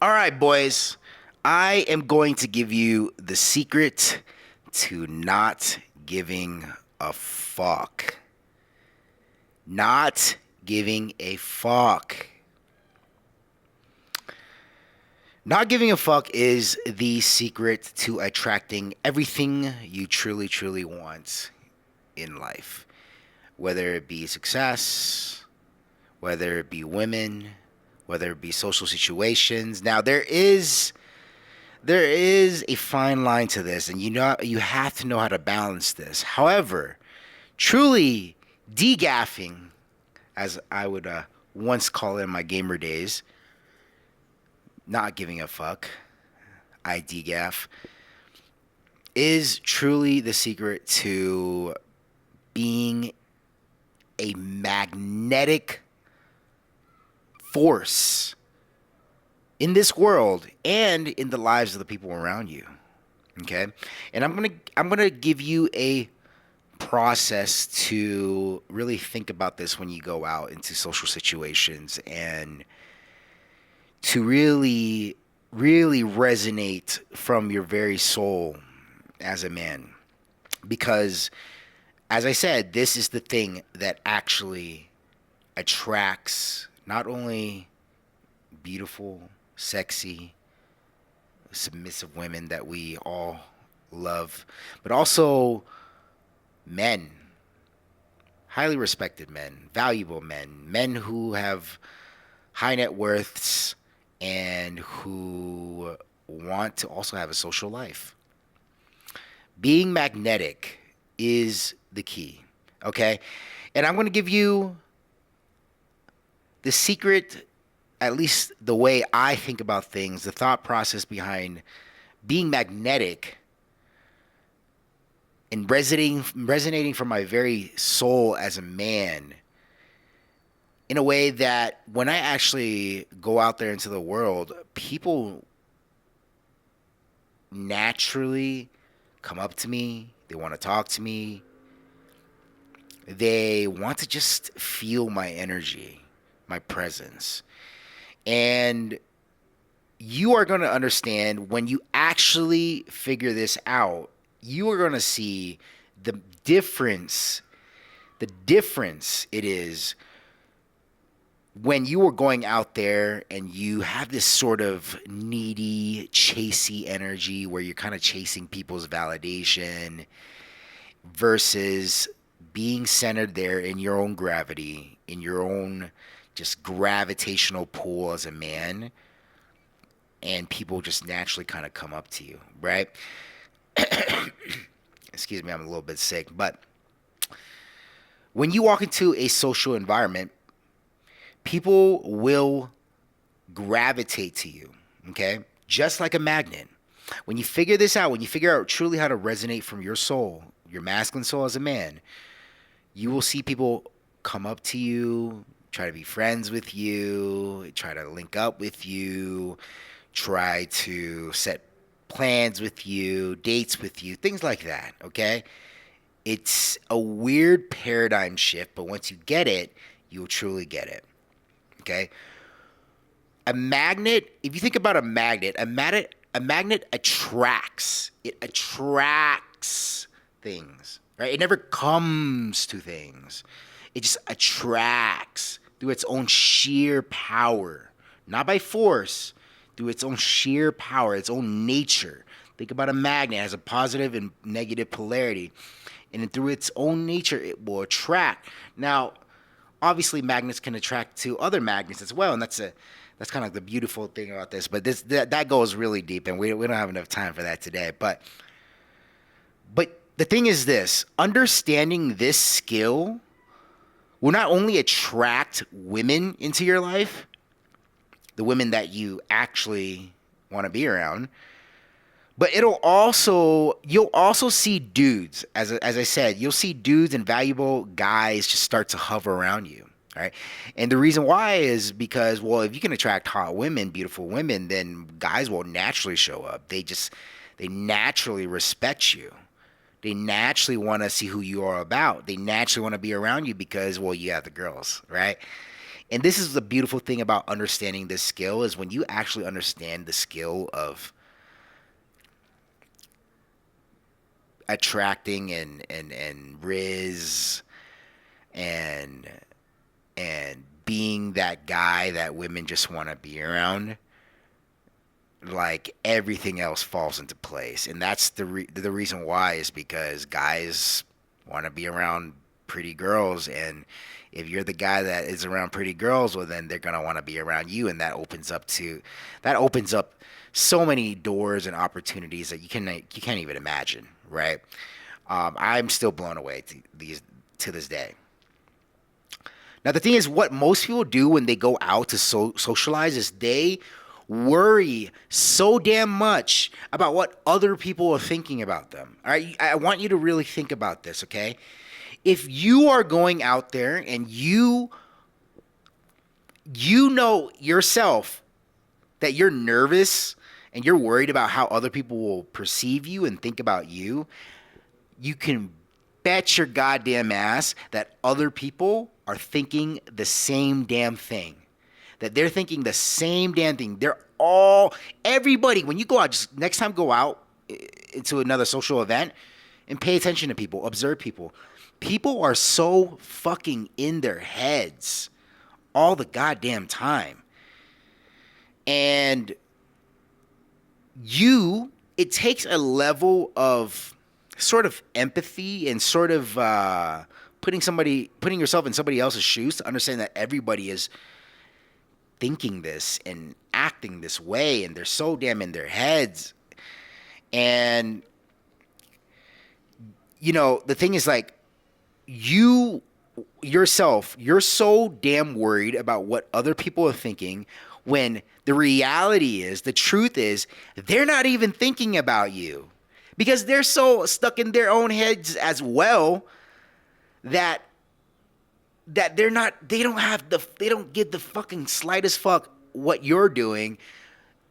All right, boys. I am going to give you the secret to not giving a fuck. Not giving a fuck. Not giving a fuck is the secret to attracting everything you truly, truly want in life. Whether it be success, whether it be women, whether it be social situations. Now, there is a fine line to this, and you have to know how to balance this. However, truly degaffing, as I would once call it in my gamer days, not giving a fuck, I degaff, is truly the secret to being a magnetic force in this world and in the lives of the people around you. Okay? And I'm going to give you a process to really think about this when you go out into social situations and to really resonate from your very soul as a man, because as I said, this is the thing that actually attracts not only beautiful, sexy, submissive women that we all love, but also men, highly respected men, valuable men, men who have high net worths and who want to also have a social life. Being magnetic is the key, okay? And I'm going to give you the secret, at least the way I think about things, the thought process behind being magnetic and resonating from my very soul as a man in a way that when I actually go out there into the world, people naturally come up to me, they want to talk to me, they want to just feel my energy, my presence. And you are going to understand when you actually figure this out, you are going to see the difference it is when you are going out there and you have this sort of needy, chasey energy where you're kind of chasing people's validation versus being centered there in your own gravity, in your own just gravitational pull as a man, and people just naturally kind of come up to you, right? Excuse me, I'm a little bit sick, but when you walk into a social environment, people will gravitate to you, okay? Just like a magnet. When you figure this out, when you figure out truly how to resonate from your soul, your masculine soul as a man, you will see people come up to you, try to be friends with you, try to link up with you, try to set plans with you, dates with you, things like that, okay? It's a weird paradigm shift, but once you get it, you'll truly get it, okay? A magnet, if you think about a magnet attracts. It attracts things, right? It never comes to things. It just attracts through its own sheer power, not by force, through its own sheer power, its own nature. Think about a magnet, it has a positive and negative polarity, and then through its own nature, it will attract. Now, obviously, magnets can attract to other magnets as well, and that's kind of the beautiful thing about this. But that goes really deep, and we don't have enough time for that today. But the thing is this: understanding this skill will not only attract women into your life, the women that you actually want to be around, but you'll also see dudes, as I said, you'll see dudes and valuable guys just start to hover around you, right? And the reason why is because, well, if you can attract hot women, beautiful women, then guys will naturally show up. They naturally respect you. They naturally want to see who you are about. They naturally want to be around you because, well, you have the girls, right? And this is the beautiful thing about understanding this skill is when you actually understand the skill of attracting and riz and being that guy that women just want to be around, like everything else falls into place. And that's the reason why is because guys want to be around pretty girls, and if you're the guy that is around pretty girls, well then they're going to want to be around you, and that opens up so many doors and opportunities that you can't even imagine, right? I'm still blown away to this day. Now, the thing is, what most people do when they go out to socialize is they worry so damn much about what other people are thinking about them. All right, I want you to really think about this, okay? If you are going out there and you know yourself that you're nervous and you're worried about how other people will perceive you and think about you, you can bet your goddamn ass that other people are thinking the same damn thing. That they're thinking the same damn thing. Everybody, when you go out, just next time go out into another social event and pay attention to people, observe people. People are so fucking in their heads all the goddamn time. And it takes a level of sort of empathy and sort of putting yourself in somebody else's shoes to understand that everybody is thinking this and acting this way, and they're so damn in their heads. And the thing is, like, you yourself, you're so damn worried about what other people are thinking, when the reality is, the truth is, they're not even thinking about you, because they're so stuck in their own heads as well that they don't give the fucking slightest fuck what you're doing.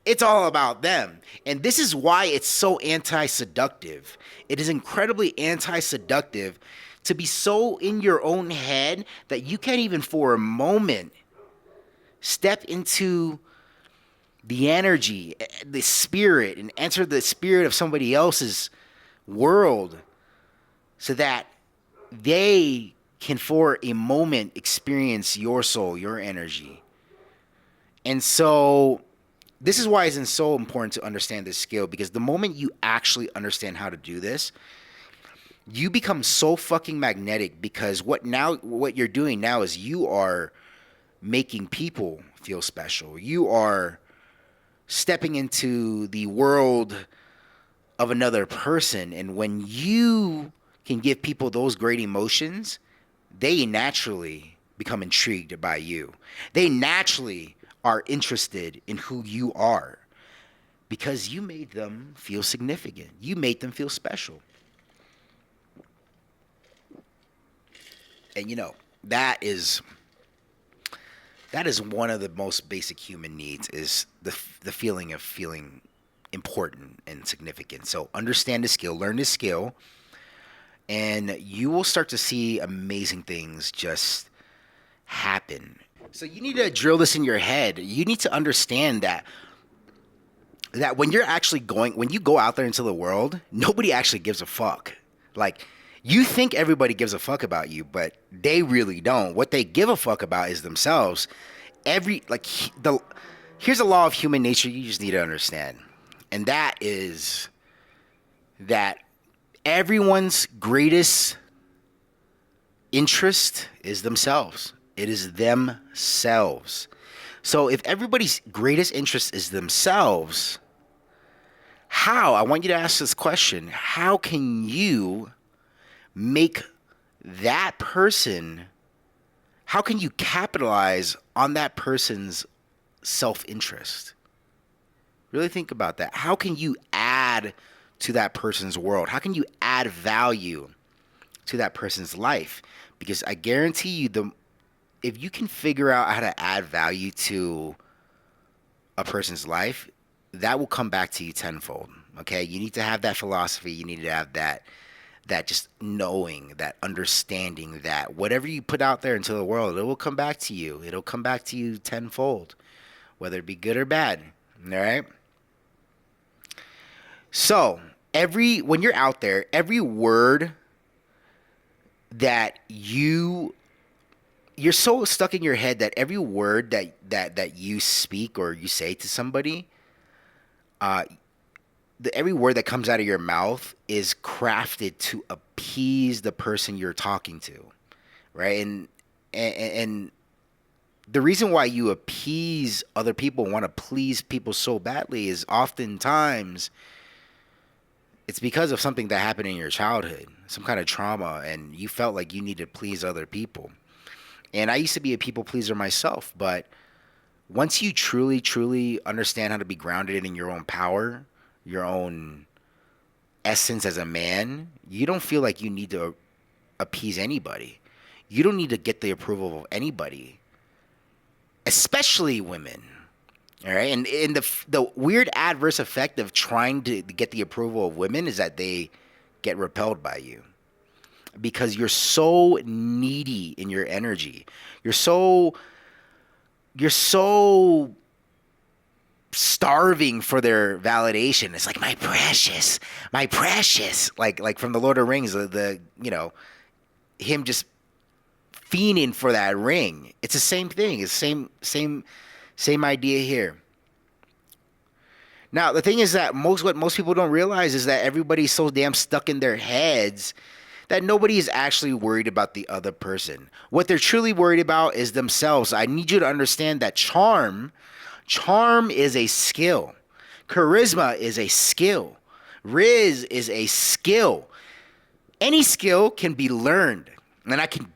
It's all about them. And this is why it's so anti-seductive. It is incredibly anti-seductive to be so in your own head that you can't even for a moment step into the energy, the spirit, and enter the spirit of somebody else's world so that they can for a moment experience your soul, your energy. And so this is why it's so important to understand this skill, because the moment you actually understand how to do this, you become so fucking magnetic, because what you're doing now is you are making people feel special. You are stepping into the world of another person, and when you can give people those great emotions, they naturally become intrigued by you. They naturally are interested in who you are, because you made them feel significant. You made them feel special. And that is one of the most basic human needs, is the feeling of feeling important and significant. So understand the skill, learn this skill, and you will start to see amazing things just happen. So you need to drill this in your head. You need to understand that when you go out there into the world, nobody actually gives a fuck. Like, you think everybody gives a fuck about you, but they really don't. What they give a fuck about is themselves. Here's a law of human nature you just need to understand. And that is that everyone's greatest interest is themselves. It is themselves. So if everybody's greatest interest is themselves, I want you to ask this question: how can you make that person, how can you capitalize on that person's self-interest? Really think about that. How can you add to that person's world? How can you add value to that person's life? Because I guarantee you, if you can figure out how to add value to a person's life, that will come back to you tenfold. Okay? You need to have that philosophy. You need to have that just knowing, that understanding that whatever you put out there into the world, it will come back to you. It'll come back to you tenfold, whether it be good or bad. All right. So when you're out there, every word that you're so stuck in your head that every word that you speak or you say to somebody, uh, every word that comes out of your mouth is crafted to appease the person you're talking to, right? And the reason why you appease other people, want to please people so badly, is oftentimes it's because of something that happened in your childhood, some kind of trauma, and you felt like you need to please other people. And I used to be a people pleaser myself, but once you truly, truly understand how to be grounded in your own power, your own essence as a man, you don't feel like you need to appease anybody. You don't need to get the approval of anybody, especially women. All right, and the weird adverse effect of trying to get the approval of women is that they get repelled by you because you're so needy in your energy. You're so starving for their validation. It's like, my precious, like from the Lord of the Rings, the him just fiending for that ring. It's the same thing. It's same idea here. Now, the thing is that what most people don't realize is that everybody's so damn stuck in their heads that nobody is actually worried about the other person. What they're truly worried about is themselves. I need you to understand that charm is a skill. Charisma is a skill. Riz is a skill. Any skill can be learned. And I can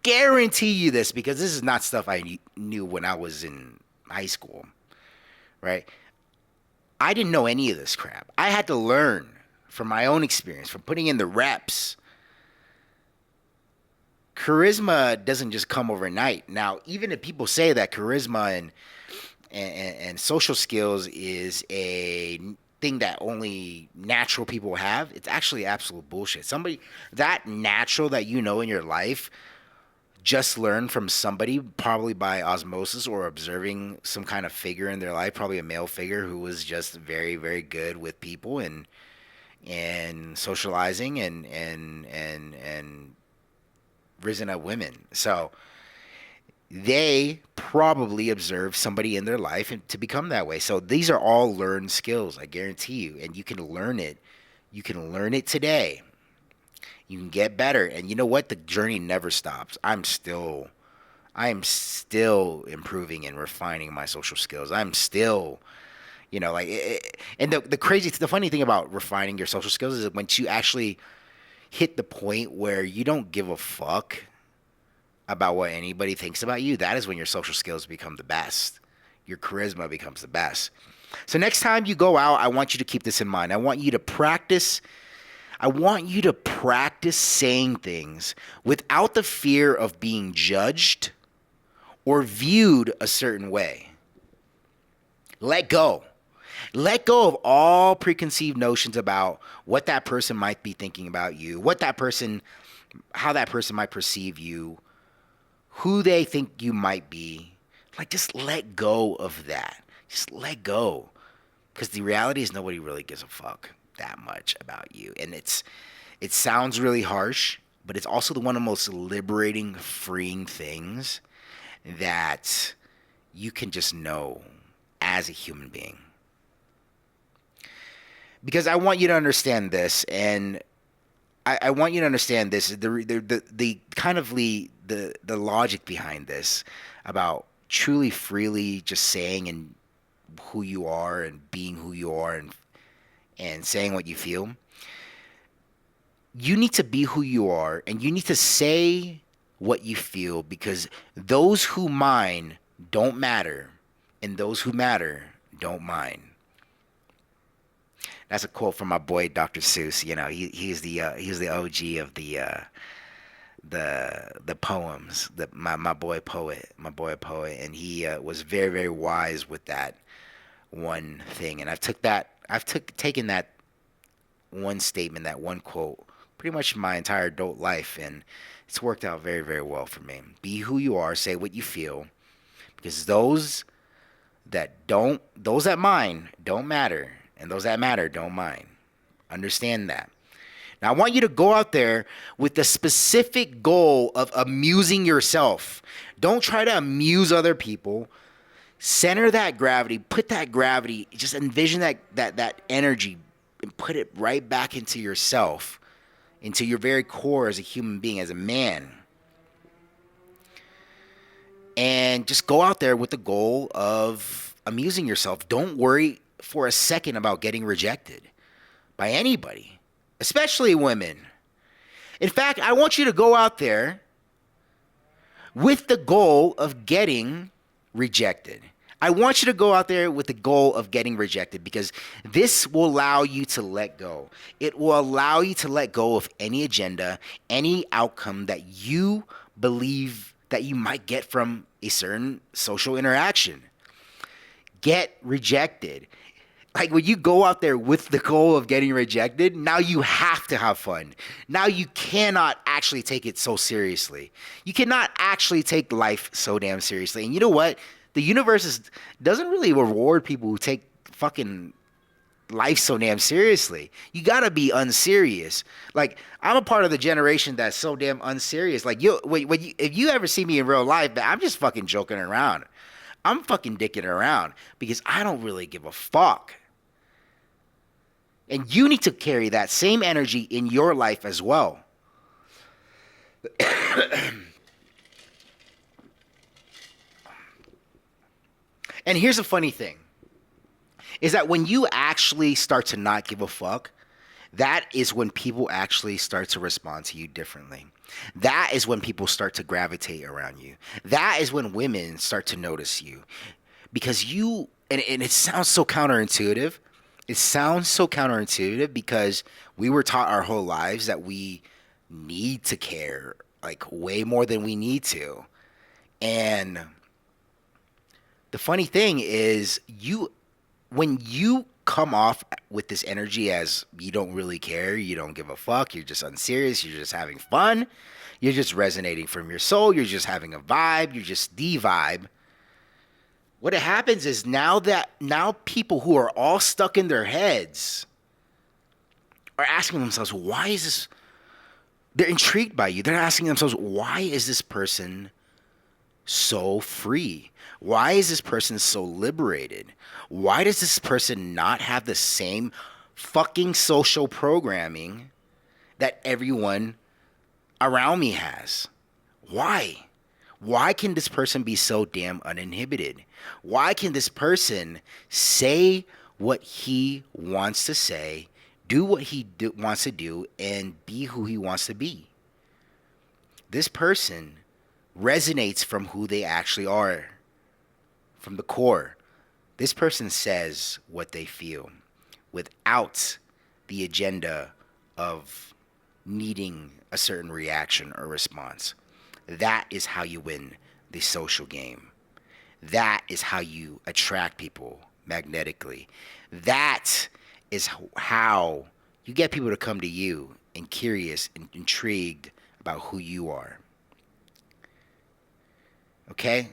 guarantee you this because this is not stuff I knew when I was in high school, right? I didn't know any of this crap. I had to learn from my own experience, from putting in the reps. Charisma doesn't just come overnight. Now, even if people say that charisma and social skills is a thing that only natural people have, it's actually absolute bullshit. Somebody that natural that you know in your life just learned from somebody, probably by osmosis or observing some kind of figure in their life, probably a male figure who was just very, very good with people and socializing and risen at women. So they probably observed somebody in their life and to become that way. So these are all learned skills, I guarantee you, and you can learn it. You can learn it today. You can get better, and you know what? The journey never stops. I am still improving and refining my social skills. I'm still, and the funny thing about refining your social skills is that once you actually hit the point where you don't give a fuck about what anybody thinks about you, that is when your social skills become the best. Your charisma becomes the best. So next time you go out, I want you to keep this in mind. I want you to practice saying things without the fear of being judged or viewed a certain way. Let go. Let go of all preconceived notions about what that person might be thinking about you, how that person might perceive you, who they think you might be. Like, just let go of that. Just let go. Because the reality is nobody really gives a fuck that much about you. And it sounds really harsh, but it's also one of the most liberating, freeing things that you can just know as a human being. Because I want you to understand this, and I want you to understand this, the kind of the logic behind this about truly freely just saying and who you are and being who you are and saying what you feel. You need to be who you are, and you need to say what you feel, because those who mind don't matter, and those who matter don't mind. That's a quote from my boy Dr. Seuss. You know, he's the OG of the poems. My boy poet, and he was very, very wise with that one thing. And I've taken that one statement, that one quote pretty much my entire adult life, and it's worked out very, very well for me. Be who you are, say what you feel, because those that mind don't matter, and those that matter don't mind. Understand that. Now, I want you to go out there with the specific goal of amusing yourself. Don't try to amuse other people. Center that gravity, put that gravity, just envision that energy and put it right back into yourself, into your very core as a human being, as a man. And just go out there with the goal of amusing yourself. Don't worry for a second about getting rejected by anybody, especially women. In fact, I want you to go out there with the goal of getting rejected. I want you to go out there with the goal of getting rejected, because this will allow you to let go. It will allow you to let go of any agenda, any outcome that you believe that you might get from a certain social interaction. Get rejected. Like, when you go out there with the goal of getting rejected, now you have to have fun. Now you cannot actually take it so seriously. You cannot actually take life so damn seriously. And you know what? The universe doesn't really reward people who take fucking life so damn seriously. You gotta be unserious. Like, I'm a part of the generation that's so damn unserious. Like, if you ever see me in real life, I'm just fucking joking around. I'm fucking dicking around because I don't really give a fuck. And you need to carry that same energy in your life as well. And here's the funny thing, is that when you actually start to not give a fuck, that is when people actually start to respond to you differently. That is when people start to gravitate around you. That is when women start to notice you. Because and it sounds so counterintuitive. It sounds so counterintuitive because we were taught our whole lives that we need to care, like, way more than we need to. And the funny thing is, when you come off with this energy as you don't really care, you don't give a fuck, you're just unserious, you're just having fun, you're just resonating from your soul, you're just having a vibe, you're just the vibe. What happens is now people who are all stuck in their heads are asking themselves, why is this? They're intrigued by you. They're asking themselves, why is this person so free? Why is this person so liberated? Why does this person not have the same fucking social programming that everyone around me has? Why? Why can this person be so damn uninhibited? Why can this person say what he wants to say, do what he wants to do, and be who he wants to be? This person resonates from who they actually are, from the core. This person says what they feel without the agenda of needing a certain reaction or response. That is how you win the social game. That is how you attract people magnetically. That is how you get people to come to you and curious and intrigued about who you are. Okay?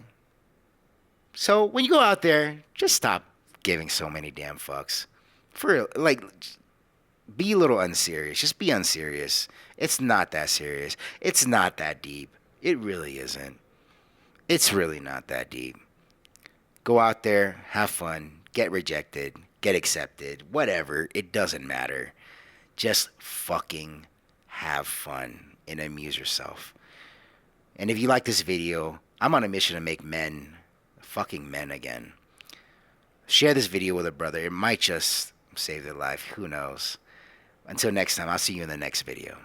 So when you go out there, just stop giving so many damn fucks. For like, be a little unserious. Just be unserious. It's not that serious. It's not that deep. It really isn't. It's really not that deep. Go out there, have fun, get rejected, get accepted, whatever. It doesn't matter. Just fucking have fun and amuse yourself. And if you like this video, I'm on a mission to make men fucking men again. Share this video with a brother. It might just save their life. Who knows? Until next time, I'll see you in the next video.